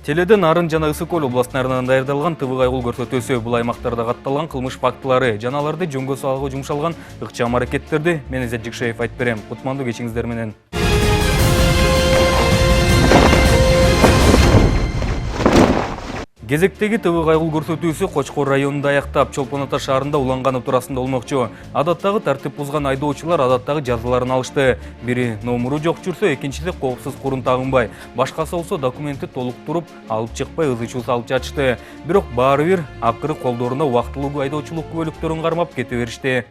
Теледен Нарын жана Ысык Көл областарынан даярдалган ТВ кайгыл көрсөтүүсү бул аймактарда катталган кылмыш фактылары жана аларды жөнгө салууга жумшалган ыкчам аракеттерди мен Изет Жикшеев айтып берем. Кутмандуу кечиңиздер менен. Кезектеги ТВ кайгыл көрсөтүүсү Кочкор районунда аяктап, Чолпон Ата шаарында уланганы туурасында болмокчу. Адаттагы тартип бузган айдоочулар адаттагы жазаларын алышты. Бири номуру жок жүрсө, экинчиси коопсуз курун тагынбай, башкасы болсо документти толуктуруп алып чыкпай ызы-чуу салып жатышты. Бирок баары бир акыры колдоруна убактылуу айдоочулук күбөлүктөрүн кармап кете беришти.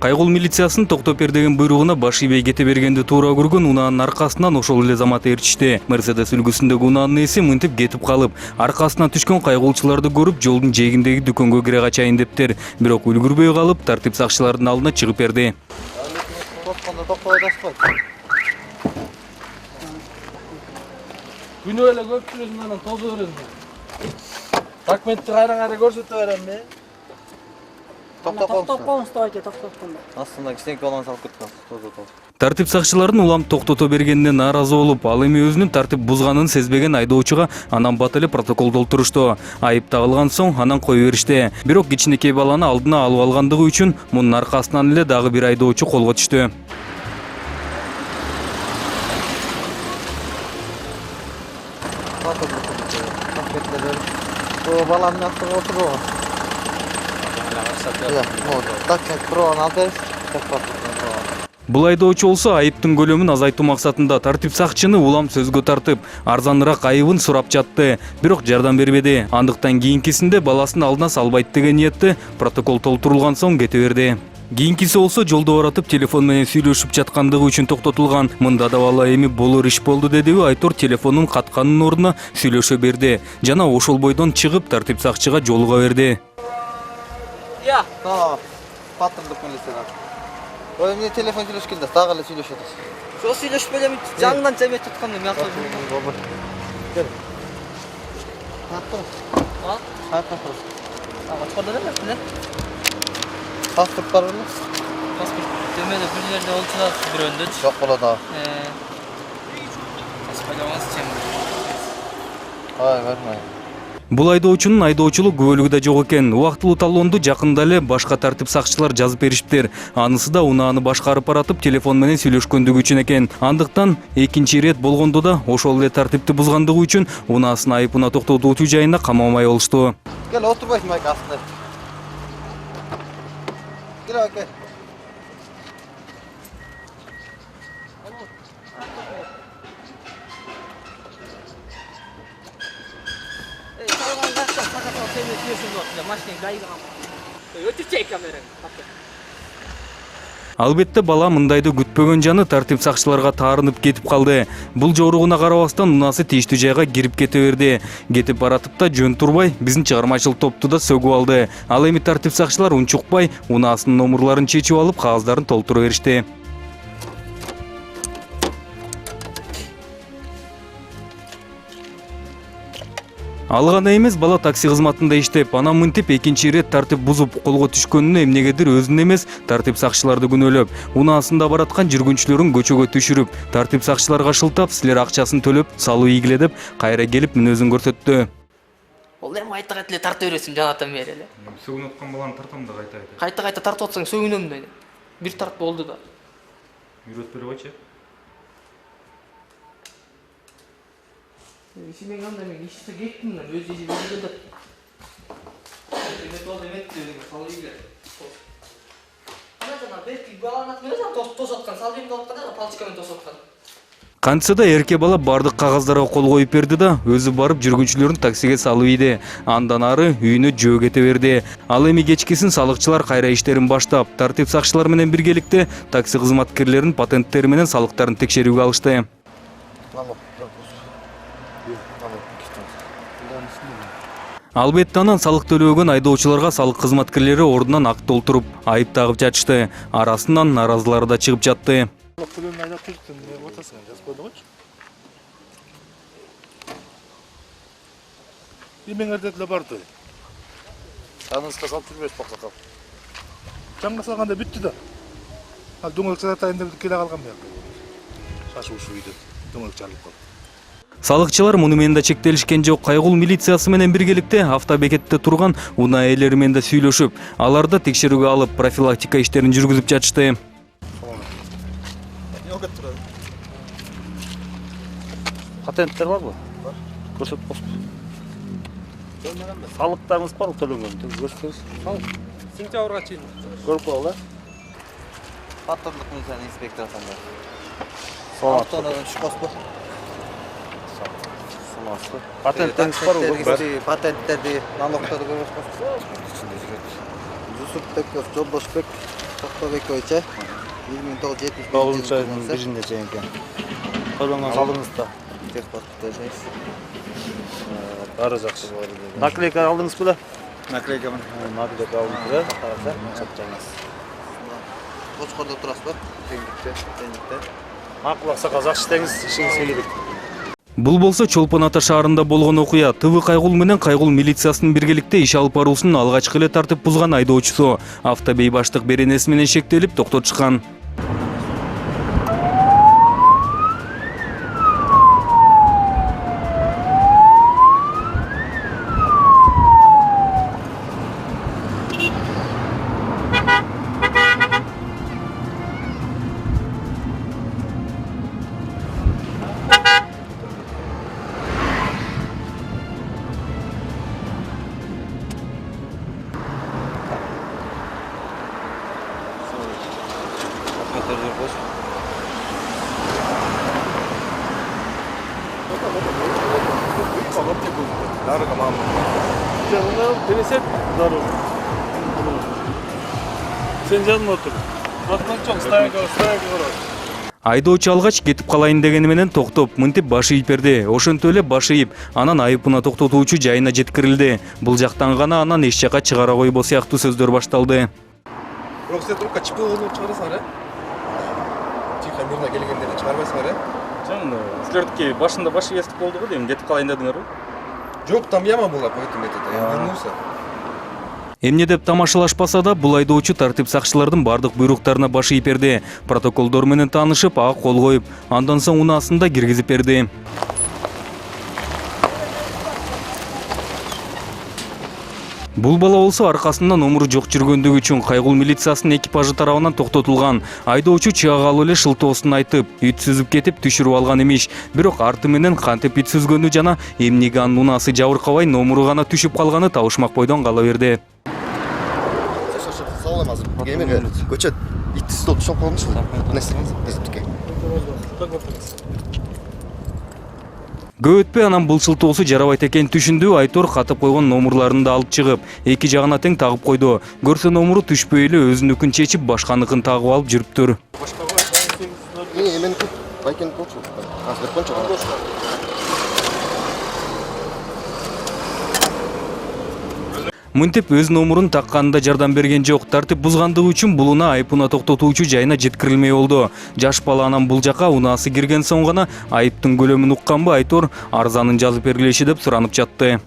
Кайгыл милициясынын токтоп бер деген буйругуна баш ийбей кете бергенди туура көргөн унаанын аркасынан ошол эле замат ээрчишти. Мерседес үлгүсүндөгү унаанын ээси мынтип кетип калып, аркасынан түшкөн кайгылчыларды көрүп, жолдун жээгиндеги дүкөнгө кире качайын дептир. Бирок үлгүрбөй калып, тартип сакчыларынын алдына чыгып берди. Күнөө эле көпчүлүгүн анан тозо бересиң. Документти кайра көрсөтө беремби? Токтоп коңуз давайте токтоткондо. Астында кичинекей баланы салып кеткен. Тозо. Тартип сакчыларынын улам токтото бергенине нааразы болуп, ал эми өзүнүн тартип бузганын сезбеген айдоочуга анан бат эле протокол толтурушту. Айып тагылган соң анан кое беришти. Бирок кичинекей баланы алдына алып алгандыгы үчүн мунун аркасынан эле дагы бир айдоочу колго түштү. Баламın астына отуруп. Бул айдоочу болсо айыптын көлөмүн азайтуу максатында тартип сакчыны улам сөзгө тартып, арзаныраак айыбын сурап жатты. Бирок жардам бербеди. Андыктан кийинкисинде баласын алдына салбайт деген ниетте протокол толтурулган соң кете берди. Кийинкиси болсо жолдо баратып телефон менен сүйлөшүп жаткандыгы үчүн токтотулган. Мында да бала эми болор иш болду дедиби, Айтор телефонун катканын ордуна сүйлөшө берди жана ошол бойдон чыгып тартип сакчыга жолуга берди. Я. Патрулдук милициядан. Ой, эмне телефон сүйлөшкөндө дагы эле сүйлөшөбүз. Жо сүйлөшүп элем жаңынан жемет тутканда мен акыл. Кел. Паспорт. Ачканда эмес эле. Паспорт бар беле? Паспорт демеде бир жерде болчу бирөөндө. Жок болот а. Паспорт чем. Ай, бармай. Бул айдоочунун айдоочулук күбөлүгү да жок экен. Убактылуу талоонду жакында эле башка тартип сакчылар жазып бериптир. Анысы да унааны башкарып баратып телефон менен сүйлөшкөндүгү үчүн экен. Андыктан экинчи ирет болгондо да ошол эле тартипти бузгандыгы үчүн унаасын айыпына токтотуу жайына камамай болушту. Кел, отурбайсың байка астында. Кел, байка. Албетте бала мындайды күтпөгөн жаны тартип сакчыларга таарынып кетип калды. Бул жоругуна карабастан унаасы тийиштүү жайга кирип кете берди. Кетип баратып да жөн турбай биздин чыгармачылык топту да сөгүп алды. Ал эми тартип сакчылар унчукпай унаасынын номурларын чечип алып кагаздарын толтура беришти. Ал гана эмес, бала такси кызматында иштеп, анан мынтип экинчи ирет тартип бузуп колго түшкөнүнө эмнегедир өзүн эмес, тартип сакчыларды күнөөлөп, унаасында бараткан жүргүнчүлөрүн көчөгө түшүрүп, тартип сакчыларга шылтап, силер акчасын төлөп, салуу ийгиле деп, кайра келип мүнөзүн көрсөттү. Ол эми кайта-кайта эле тарта бересиң жанатан бери эле. Сөгүнүп аткан баланы тартам да кайта-кайта. Кайта-кайта тартып атсаң сөгүнөм да. Бир тарт болду да. Үйрөтүп берип койчу. İşime yanında ben işte gittim de öz işi böyle de. Evet oldu evet diyorum salıyla. Ana canım belki bu anlatmıyorsan toz atkan salyum da atkan da palçıkayla toz atkan. Кантса да эрке бала бардык кагаздарга кол коюп берди да, өзү барып жүргүнчүлөрүн таксиге салып ийди. Андан ары үйүнө жөө кете берди. Ал эми кечкисин салыкчылар кайра иштерин баштап, тартип сакчылар менен биргеликте такси кызматкерлеринин патенттери менен салыктарын текшерүүгө алышты. Албетте анан салык төлөбөгөн айдоочуларга салык кызматкерлери ордунан акт толтуруп, айып тагып жатышты. Арасынан наразылары да чыгып жатты. Ремеңерде деле барды. Анысқа салып жүрбөйсүз баксакал. Жаңга салганда бүтті да. Ал дөңгөлөк жатайын деп келе калган мен. Шашы ушу үйдө дөңгөлөк жарылып калды. Салыкчылар муну менен да чектелишкен жок. Кайгул милициясы менен биргеликте автобекетте турган унаа ээлери менен да сүйлөшүп, аларды текшерүүгө алып, профилактика иштерин жүргүзүп жатышты. Патенттер барбы? Бар. Көрсөтүп коюңуз. Салыктарыңыз бар төлөнгөн. Көрсөтөңүз. Сентябрга чейин. Көрүп коелу. Патрульдук милиция инспектору санда. Саламатсыз. Автонадан чыкпаспы? Саламатсыз. Патенттериңиз барбы? Патенттерди, налогторду көрбөспү? Жусупбеков, Жолдошбек, Токтобекович, 1971 айдын биринде чейин экен. Төлөнгөн салдыңыз да. Техпаспорт жайсыз. Бары жакшы. Наклейка алдыңыз беле? Наклейка мен. Наклейка алдыңыз беле? Чапчаңыз. Кочкордо турасызбы? Теңдикте. Макул аксакал жакшы иштеңиз, ишиңизге ийгилик. Бул болсо Чолпон Ата шаарында болгон окуя. ТВ Кайгул менен Кайгул милициясынын биргеликте иш алып баруусунун алгачкы эле тартип бузган айдоочусу автобей баштык беренеси менен шектелип токтотушкан. Sen жаныма отур. Атман чоң, стоянка бар. Айдоочу алгач кетип калайын дегени менен токтоп, мынтип башы ийип берди. Ошентип эле башы ийип, анан айыпына токтотуучу жайына жеткирилди. Бул жактан гана анан эч жака чыгара койбо сыяктуу сөздөр башталды. Бирок сен трубка чипи кылып чыгарасыңар, э? Тихо мирно келгендерди чыгарбайсыңар, э? Жан, силердики башында башы кесип болду го дейм, кетип калайын дедиңерби? Жок, там яма была по этому методу. Я вернулся. Эмне деп тамашалашпаса да, бул айдоочу тартип сакчылардын бардык буйруктарына баш ийип берди. Протоколдор менен таанышып, ага кол коюп, андан соң унаасын да киргизип берди. Бул бала болсо аркасында номуру жок жүргөндүгү үчүн Кайгул милициясынын экипажы тарабынан токтотулган. Айдоочу чыга алып эле шылтоосун айтып, үт сүзүп кетип түшүрүп алган имиш. Бирок арты менен кантип үт сүзгөнү жана эмнеге анын унаасы жабыркабай номуру гана түшүп калганы табышмак бойдон кала берди. Сауламаз. Эмеге көчөт. Итти стол түшүп калдымчы? Несике. Көп өтпөй анан бул шылтоосу жарабайт экенин түшүндү. Айтор катып койгон номурларын да алып чыгып, эки жагына тең тагып койду. Көрсө номуру түшпөй эле өзүнүкүн чечип, башканыкын тагып алып жүрүптүр. Мен байкен болчу. Азыр кончо. Мынтип өз номурун такканында жардам берген жок. Тартип бузгандыгы үчүн бул унаа айыпына токтотуучу жайына жеткирилмей болду. Жаш бала анан бул жака унаасы кирген соң гана айыптын көлөмүн укканбы Айтор арзанын жазып бергилеши деп суранып жатты.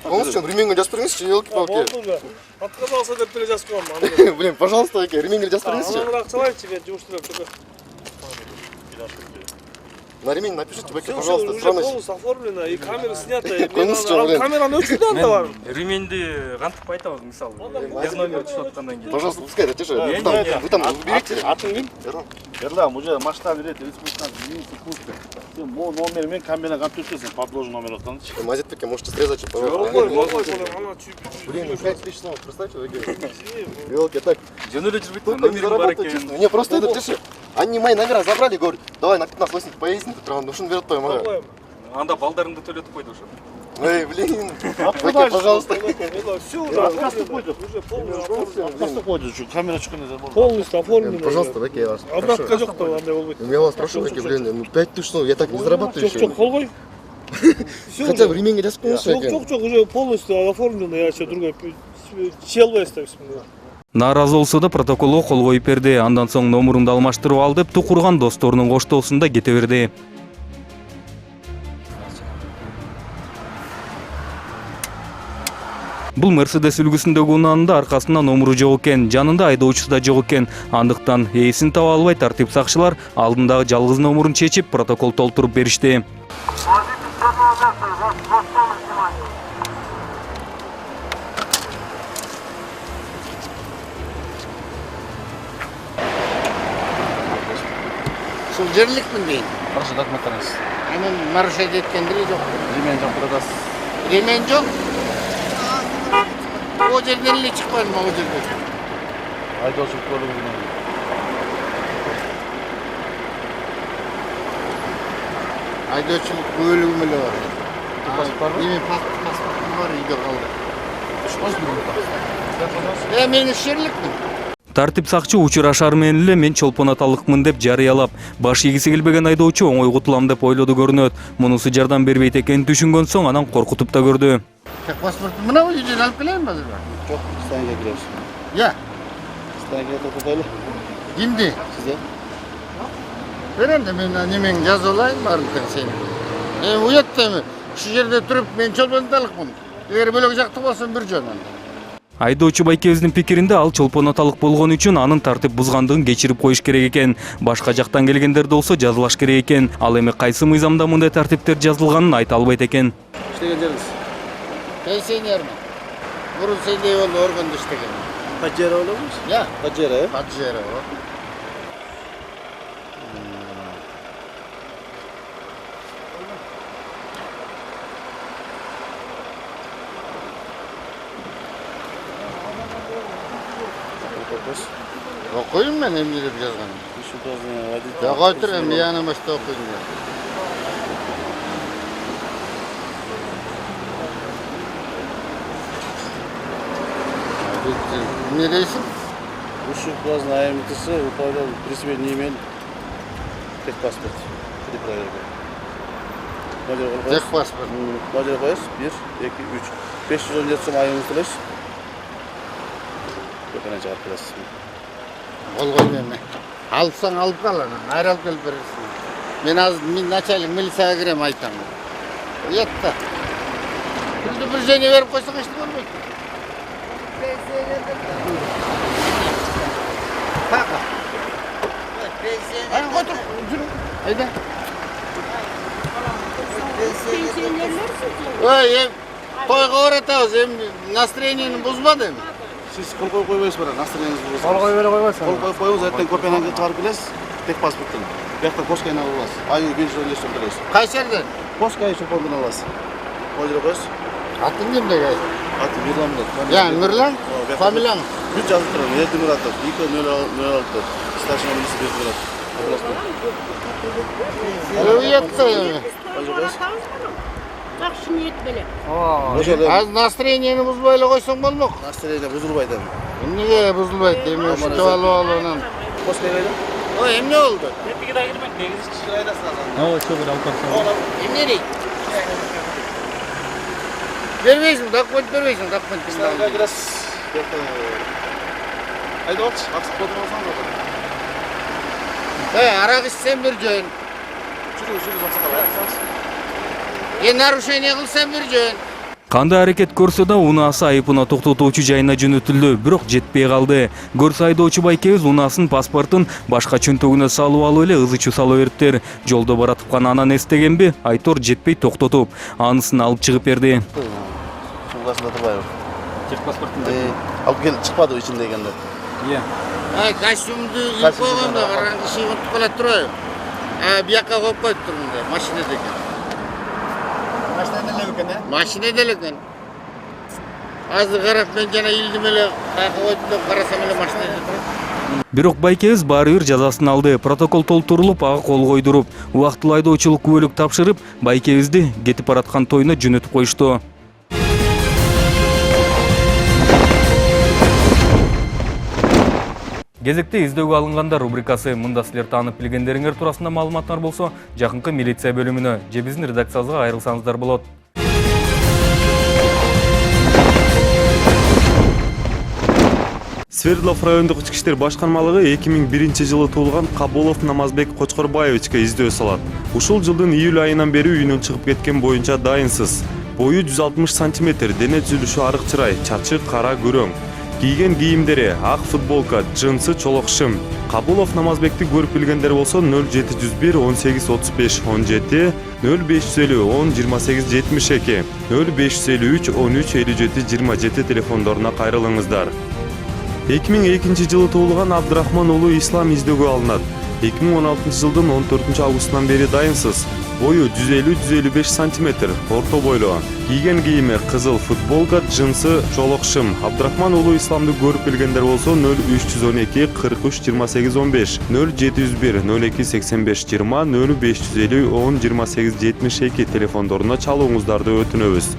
Полностью ремень жазып бериңизчи, елки-палки. Отказался деп деле жазып коем. Блин, пожалуйста, ремень жазып бериңизчи. Анан акчалайчы, мен жумуштурам. На ремень напишите, Все пожалуйста, уже страна. полностью оформлено и камера снята. Полностью, блин. Камераны өчүрдү анда бар. Ременди кантип айтабыз мисалы? Без номер түшүп аткандан кийин. Пожалуйста, пускай, тише. Вы там уберите. Атың ким? Ерлан, уже масштаб берет, республиканың минимум пункты. Сен мо номер мен камера кантип түшөсүң? Подложный номер отаңчы. Мазетбекке можете срезать, что Блин, 5000 снова, представьте, елки, так. Жөн эле жүрбөйт, Только не номерин бар заработать экен. честно. Не, просто это, тише. Они мои номера забрали, говорят, давай на 15-80 поездим, ну что берет твоя мага. Анда балдарыңды төлөтүп койду ошо. Эй, блин, Баке, пожалуйста. Все уже Отказ оформлено. Уже полностью Просто ходишь, камера чыкканда забор. полностью оформлено. Пожалуйста, Баке, я вас Обратка прошу. жок да андай болбойт. Я вас прошу, Баке, блин, 5000 снова, я так не зарабатываю Жок, еще. кол кой. Хотя бы ремень жазып коюңузчу, Жок, уже полностью оформлено, я еще другой челбай оставишь. Нааразы болсо да протоколго кол коюп берди. Андан соң номурунду алмаштырып ал деп тукурган досторунун коштоосунда кете берди. Бул Мерседес үлгүсүндөгү унаанын да аркасында номуру жок экен, жанында айдоочусу да жок экен. Андыктан ээсин таба албай тартип сакчылар алдындагы жалгыз номурун чечип протокол толтуруп беришти. Ушул жерликмин дейин. Каршы документтарыңыз. Анын нарушение эткендири жок. Ремень жок турасыз. Ремень жок. О жерден эле чыкпадым, о жерден. Айдоочу көлүгүнөн. Айдоочулук бөлүгүм эле бар. Эми паспортум бар, үйдө калды. Мен иш жерликмин. Тартип сакчы учурашар менен эле мен чолпон аталыкмын деп жарыялап, баш ийгиси келбеген айдоочу оңой кутулам деп ойлоду көрүнөт. Мунусу жардам бербейт экенин түшүнгөн соң анан коркутуп да көрдү. Так паспортум мына үйдөн алып келейинби азыр? Жок, станцияга киребиз. Я. Станцияга токтойлу. Кимди? Сизге. Берем да мен немең жазып алайын баардыгын сени. Уят эми. Ушу жерде туруп мен чолпон аталыкмын. Эгер бөлөк жактуу болсо бир жөн анда. Айдоочу байкебиздин пикиринде ал чолпон аталык болгон үчүн анын тартип бузгандыгын кечирип коюш керек экен. Башка жактан келгендер болсо жазылаш керек экен. Ал эми кайсы мыйзамда мындай тартиптер жазылганын айта албайт экен. Иштеген жериңиз? Пенсионермин. Мурун сендей болду органда иштеген. Паджеро болобуз? Я. Паджеро, Паджеро. Окуйм мен эмне деп жазганын. Жок отур эми янама башта окуйм. Не дейсиң? Ушу глазная АМТС управлял при себе не имел техпаспорт. При проверке. Техпаспорт. Бажар коюз. 1, 2, 3. 517 сом айыңыз төлөйсүз. Көкөнө чыгарып бересиз. Болгон эми. Алсаң алып кал анан, айыр алып келип бересиң. Мен азыр начальник милицияга кирем айтам. Уятта. Предупреждение берип койсоң эч болбойт. Пака. Ай, отур, жүрү. Айда. Ой, тойга баратабыз, эми настроениени бузбады эми. Сиз кол коюп койбойсуз бара, настроениңиз болбосо. Кол коюп эле койбойсуз. Кол коюп коюңуз, эртең копияны чыгарып келесиз. Техпаспорттун. Биякта поскайны алып аласыз. Айы 550 сом төлөйсүз. Кайсы жерден? Поскай чолпондон аласыз. Ойдура коюз. Атың кимде кай? Аты Мирлан болот. Я, Нурлан? Фамилияң? Бүт жазып турат. Эрдимуратов 206. Старшина милиция Бердимурат. Уятта эми. Жакшы ниет менен. Азыр настроениени бузбой эле койсоң болмок. Настроение бузулбайт эми. Эмнеге бузулбайт? Эми ушинтип алып анан. Поскай кайда? Ой, эмне болду? Эмне дейт? Бербейсиң, документ бербейсиң, документ Станцияга бербейсиң. киресиз. Айдоочу, акча котуп алсаңыз болот. Арак ичсем бир жөн. Жүрүңүз, акча Нарушение кылсам бир жөн. Кандай аракет көрсө да унаасы айыпына токтотуучу жайына жөнөтүлдү, бирок жетпей калды. Көрсө айдоочу байкебиз унаасын паспортун башка чөнтөгүнө салып алып эле ызычуу сала бериптир. Жолдо баратып гана анан эстегенби, Айтор жетпей токтотуп, анысын алып чыгып берди. Шуңгасында турбайбы? Техпаспортун алып келип чыкпады ичинде экенде. Иә. Костюмду ийип койгондо караңгы шыйгынтып калат турбайбы? Бияка коюп коюп турмун, машинеде экен. Машинеде эле экен. Азыр карап мен жана илдим эле, кайка койдум деп карасам эле машинеде турат. Бирок байкебиз баары бир жазасын алды. Протокол толтурулуп, ага кол койдуруп, убактылуу айдоочулук күбөлүк тапшырып, байкебизди кетип бараткан тоюна жөнөтүп коюшту. Кезекте издөөгө алынгандар рубрикасы. Мында силер таанып билгендериңер туурасында маалыматтар болсо, жакынкы милиция бөлүмүнө же биздин редакциябызга айрылсаңыздар болот. Свердлов райондук ички иштер башкармалыгы 2001-жылы туулган Кабулов Намазбек Кочкорбаевичке издөө салат. Ушул жылдын июль айынан бери үйүнөн чыгып кеткен боюнча дайынсыз. бою 160 см, дене түзүлүшү арык чырай, чачы кара күрөң. Кийген кийимдери ак футболка, джинсы, чолок шым. Кабулов Намазбекти көрүп билгендер болсо 0701 18 35 17, 0550 10 28 72, 0553 13 57 27 телефондоруна кайрылыңыздар. 2002 жылы туулган Абдрахман уулу Ислам издөөгө алынат. 2016 жылдын 14 августунан бери дайынсыз. Бою 150-155 см, орто бойлуу. Кийген кийими кызыл футболка, джинсы, чолок шым. Абдрахман уулу Исламды көрүп билгендер болсо 0312 43 28 15, 0701 02 85 20, 0550 10 28 72 телефондоруна чалууңуздарды өтүнөбүз.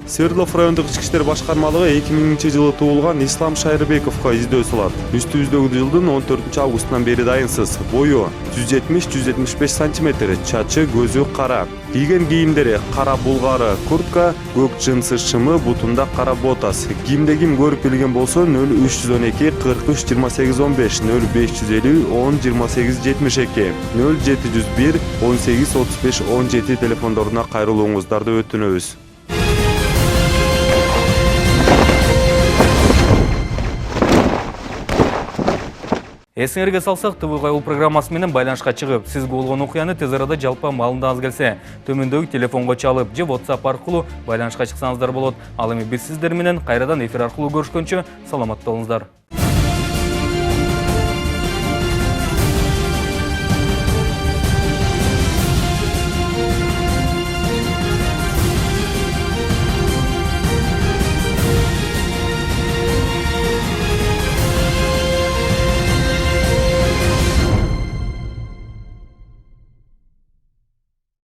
Свердлов райондук ички иштер башкармалыгы 2000 жылы туулган Ислам Шайрыбековго издөө салат. Үстүбүздөгү жылдын 14 августунан бери дайынсыз. Бою 170-175 см, чачы, көзү кара. Кийген кийимдери кара булгары куртка, көк джинсы шымы, бутунда кара ботас. Кимде ким көрүп билген болсо 0312 43 28 15, 0550 10 28 72, 0701 18 35 17 телефондоруна кайрылууңуздарды өтүнөбүз. Эсиңерге салсак, ТВ Кайыл программасы менен байланышка чыгып, сизге болгон окуяны тез арада жалпы маалымдаңыз келсе, төмөндөгү телефонго чалып же WhatsApp аркылуу байланышка чыксаңыздар болот. Ал эми биз сиздер менен кайрадан эфир аркылуу көрүшкөнчө саламатта болуңуздар.